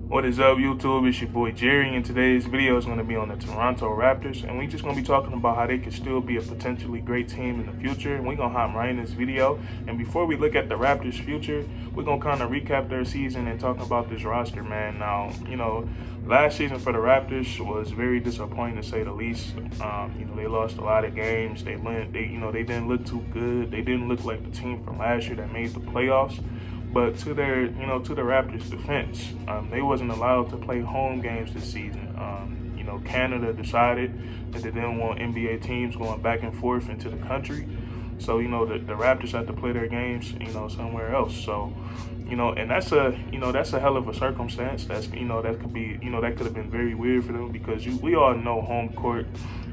What is up, YouTube? It's your boy Jerry, and today's video is going to be on the Toronto Raptors, and we're just going to be talking about how they could still be a potentially great team in the future, and we're going to hop right in this video. And before we look at the Raptors' future, we're going to kind of recap their season and talk about this roster, man. Now, last season for the Raptors was very disappointing to say the least. They lost a lot of games. They didn't look too good. They didn't look like the team from last year that made the playoffs. But to the Raptors' defense, they wasn't allowed to play home games this season. Canada decided that they didn't want NBA teams going back and forth into the country. So, the Raptors had to play their games, somewhere else. So, and that's a hell of a circumstance. That could have been very weird for them because we all know home court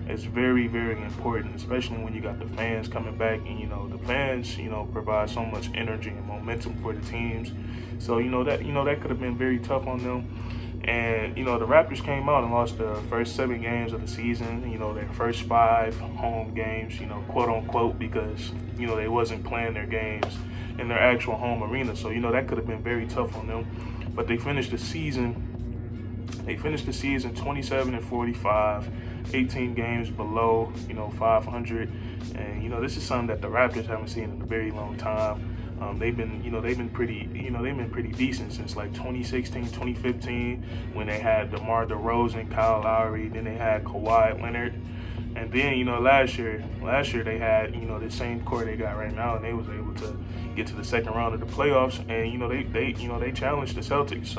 is very, very important, especially when you got the fans coming back and, the fans, provide so much energy and momentum for the teams. So, that could have been very tough on them. And, the Raptors came out and lost the first 7 games of the season, their first 5 home games, quote unquote, because, they wasn't playing their games in their actual home arena. So, that could have been very tough on them. But they finished the season 27-45, 18 games below, 500. And, this is something that the Raptors haven't seen in a very long time. They've been pretty decent since like 2016, 2015 when they had DeMar DeRozan, Kyle Lowry, then they had Kawhi Leonard, and then last year they had the same core they got right now, and they was able to get to the second round of the playoffs, and they challenged the Celtics.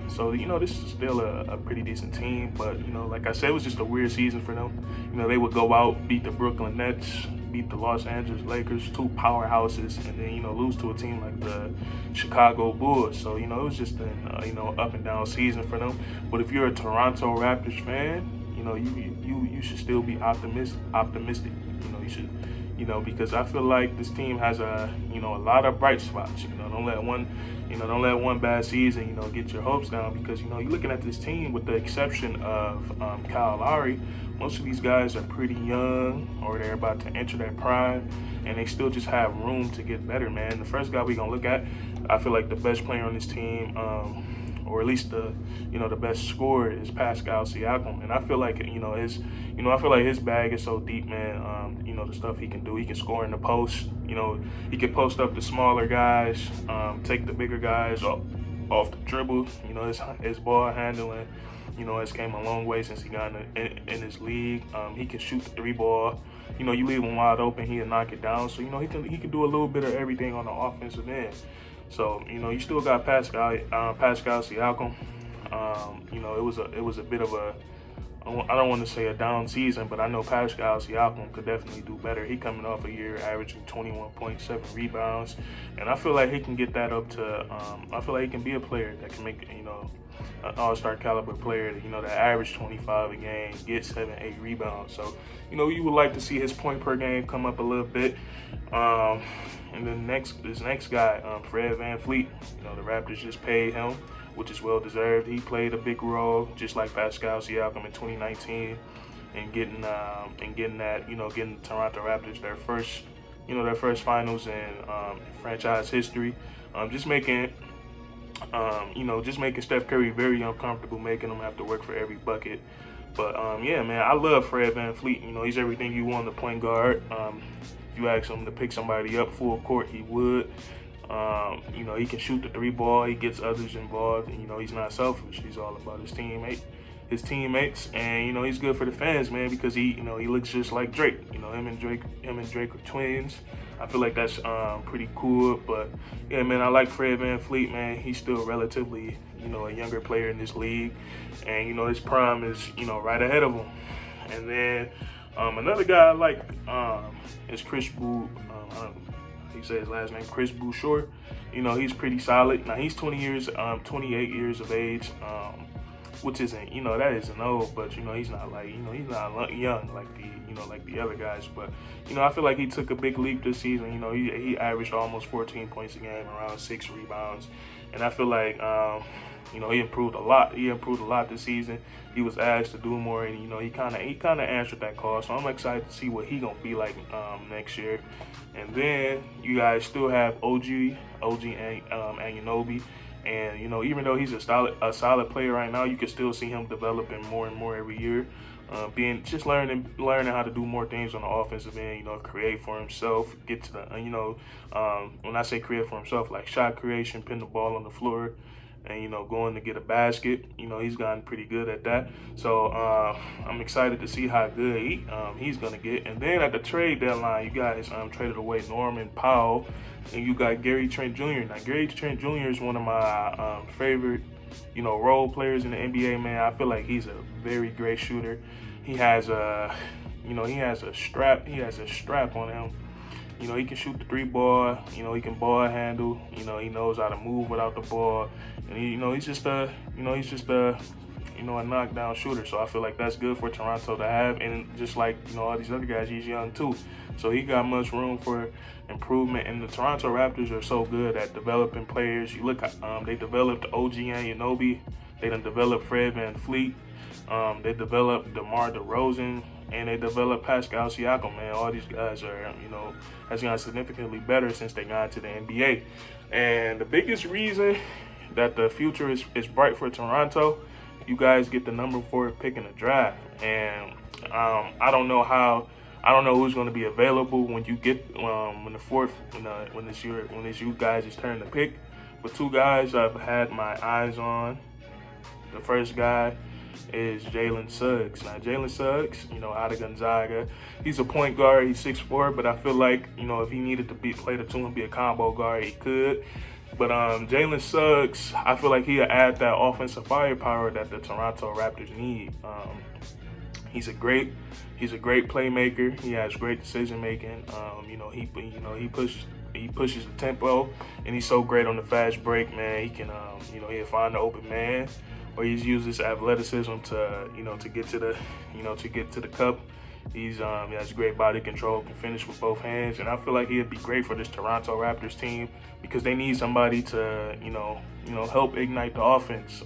So this is still a pretty decent team, but like I said, it was just a weird season for them. They would go out, beat the Brooklyn Nets, beat the Los Angeles Lakers, 2 powerhouses, and then lose to a team like the Chicago Bulls. So it was just an up and down season for them. But if you're a Toronto Raptors fan, you should still be optimistic. You should. Because I feel like this team has a lot of bright spots. Don't let one bad season, get your hopes down, because you're looking at this team with the exception of Kyle Lowry. Most of these guys are pretty young, or they're about to enter their prime, and they still just have room to get better, man. The first guy we're gonna look at, I feel like the best player on this team, or at least the best scorer, is Pascal Siakam, and I feel like his bag is so deep, man. The stuff he can do, he can score in the post. He can post up the smaller guys, take the bigger guys off the dribble. His ball handling, has came a long way since he got in this league. He can shoot the 3 ball. You leave him wide open, he'll knock it down. So he can do a little bit of everything on the offensive end. So you still got Pascal Siakam. It was a bit of a, I don't want to say a down season, but I know Pascal Siakam could definitely do better. He coming off a year averaging 21.7 rebounds, and I feel like he can get that up to. I feel like he can be a player that can make an all-star caliber player. That average 25 a game, get 7-8 rebounds. So you would like to see his point per game come up a little bit. And then this next guy, Fred VanVleet. The Raptors just paid him, which is well deserved. He played a big role, just like Pascal Siakam in 2019, and getting the Toronto Raptors their first finals in franchise history. Just making Steph Curry very uncomfortable, making him have to work for every bucket. But yeah, man, I love Fred VanVleet. He's everything you want in the point guard. If you ask him to pick somebody up full court, he would. He can shoot the 3 ball. He gets others involved. And, he's not selfish. He's all about his teammates, and he's good for the fans, man, because he looks just like Drake. Him and Drake are twins. I feel like that's pretty cool. But yeah, man, I like Fred VanVleet, man. He's still relatively a younger player in this league, and his prime is right ahead of him. And then another guy I like is Chris he said his last name, Chris Boucher. He's pretty solid. Now he's 28 years of age, which isn't, that isn't old, but he's not like, he's not young like the other guys. But I feel like he took a big leap this season. He averaged almost 14 points a game, around 6 rebounds, and I feel like he improved a lot. He improved a lot this season. He was asked to do more, and he kind of answered that call. So I'm excited to see what he gonna be like next year. And then you guys still have OG Anunoby. And you know, even though he's a solid player right now, you can still see him developing more and more every year. Being just learning how to do more things on the offensive end, you know, create for himself, get to the, you know, when I say create for himself, like shot creation, pin the ball on the floor, and, you know, going to get a basket. You know, he's gotten pretty good at that. So I'm excited to see how good he's going to get. And then at the trade deadline, you guys traded away Norman Powell, and you got Gary Trent Jr. Now, Gary Trent Jr. is one of my favorite, you know, role players in the NBA, man. I feel like he's a very great shooter. He has a, you know, he has a strap on him. You know, he can shoot the 3-ball. You know, he can ball handle. You know, he knows how to move without the ball. And he, you know, he's just a knockdown shooter. So I feel like that's good for Toronto to have. And just like, you know, all these other guys, he's young too. So he got much room for improvement. And the Toronto Raptors are so good at developing players. You look, they developed OG Anunoby. They done developed Fred VanVleet. They developed DeMar DeRozan. And they developed Pascal Siakam, man. All these guys are, you know, has gotten significantly better since they got to the NBA. And the biggest reason that the future is bright for Toronto, you guys get the number 4 pick in the draft. And I don't know who's going to be available when you get when it's you guys' turn to pick. But 2 guys I've had my eyes on. The first guy is Jaylen Suggs. Now, Jaylen Suggs, you know, out of Gonzaga, he's a point guard. He's 6'4", but I feel like, you know, if he needed to play the 2 and be a combo guard, he could. But Jaylen Suggs, I feel like he'll add that offensive firepower that the Toronto Raptors need. He's a great playmaker. He has great decision making. He pushes the tempo, and he's so great on the fast break, man. He can, he'll find the open man, or he's used his athleticism to get to the cup. He has great body control, can finish with both hands, and I feel like he'd be great for this Toronto Raptors team because they need somebody to, help ignite the offense.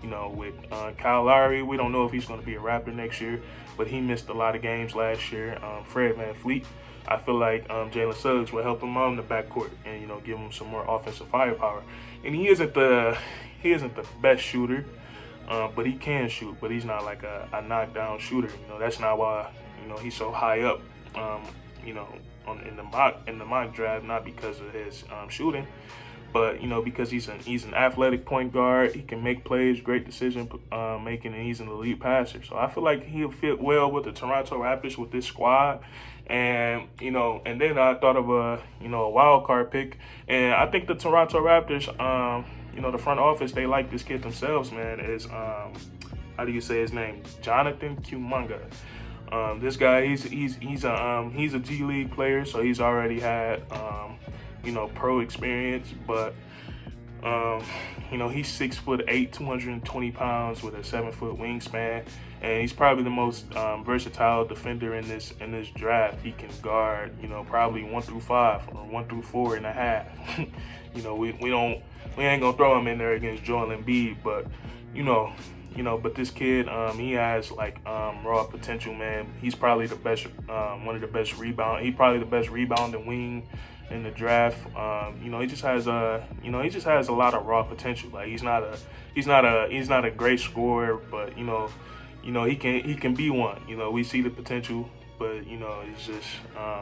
With Kyle Lowry, we don't know if he's going to be a Raptor next year, but he missed a lot of games last year. Fred VanVleet, I feel like Jaylen Suggs will help him out in the backcourt and give him some more offensive firepower. And he isn't the best shooter, but he can shoot. But he's not like a knockdown shooter. That's not why he's so high up. In the mock draft, not because of his shooting, but because he's an athletic point guard. He can make plays, great decision making, and he's an elite passer. So I feel like he'll fit well with the Toronto Raptors with this squad. And and then I thought of a wild card pick, and I think the Toronto Raptors, the front office, they like this kid themselves, man. Is how do you say his name? Jonathan Kuminga. This guy, he's a G League player, so he's already had pro experience, but he's 6'8", 220 pounds with a 7-foot wingspan, and he's probably the most versatile defender in this draft. He can guard probably 1 through 5 or 1 through 4.5. We ain't gonna throw him in there against Joel Embiid, but but this kid, he has raw potential, man. He's probably the best, one of the best rebound. He's probably the best rebounding wing in the draft. He just has a lot of raw potential. Like he's not a great scorer, but he can be one. We see the potential, but it's just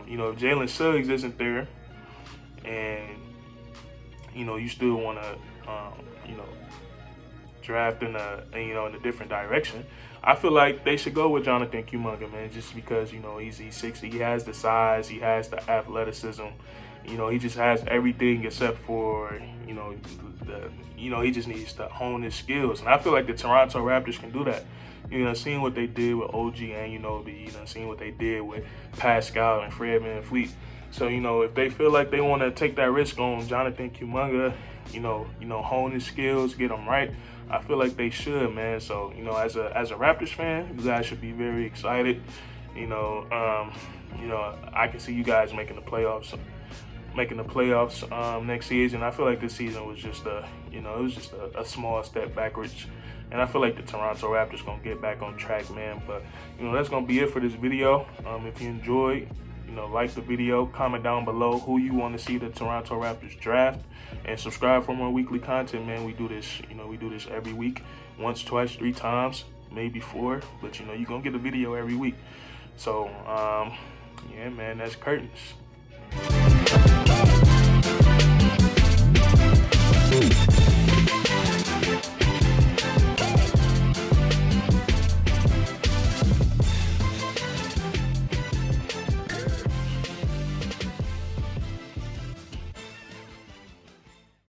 if Jaylen Suggs isn't there, and you still want to draft in a different direction, I feel like they should go with Jonathan Kuminga, man, just because he's 6', he has the size, he has the athleticism, he just has everything except for he just needs to hone his skills, and I feel like the Toronto Raptors can do that. Seeing what they did with OG Anunoby, seeing what they did with Pascal and Fred VanVleet. So if they feel like they want to take that risk on Jonathan Kuminga, hone his skills, get him right, I feel like they should, man. So as a Raptors fan, you guys should be very excited. I can see you guys making the playoffs next season. I feel like this season was just a small step backwards, and I feel like the Toronto Raptors gonna get back on track, man. But that's gonna be it for this video. If you enjoyed, You know, like the video, comment down below who you want to see the Toronto Raptors draft, and subscribe for more weekly content, man. We do this, you know, we do this every week, once, twice, 3 times, maybe 4, but you know, you're gonna get a video every week. So, yeah, man, that's curtains.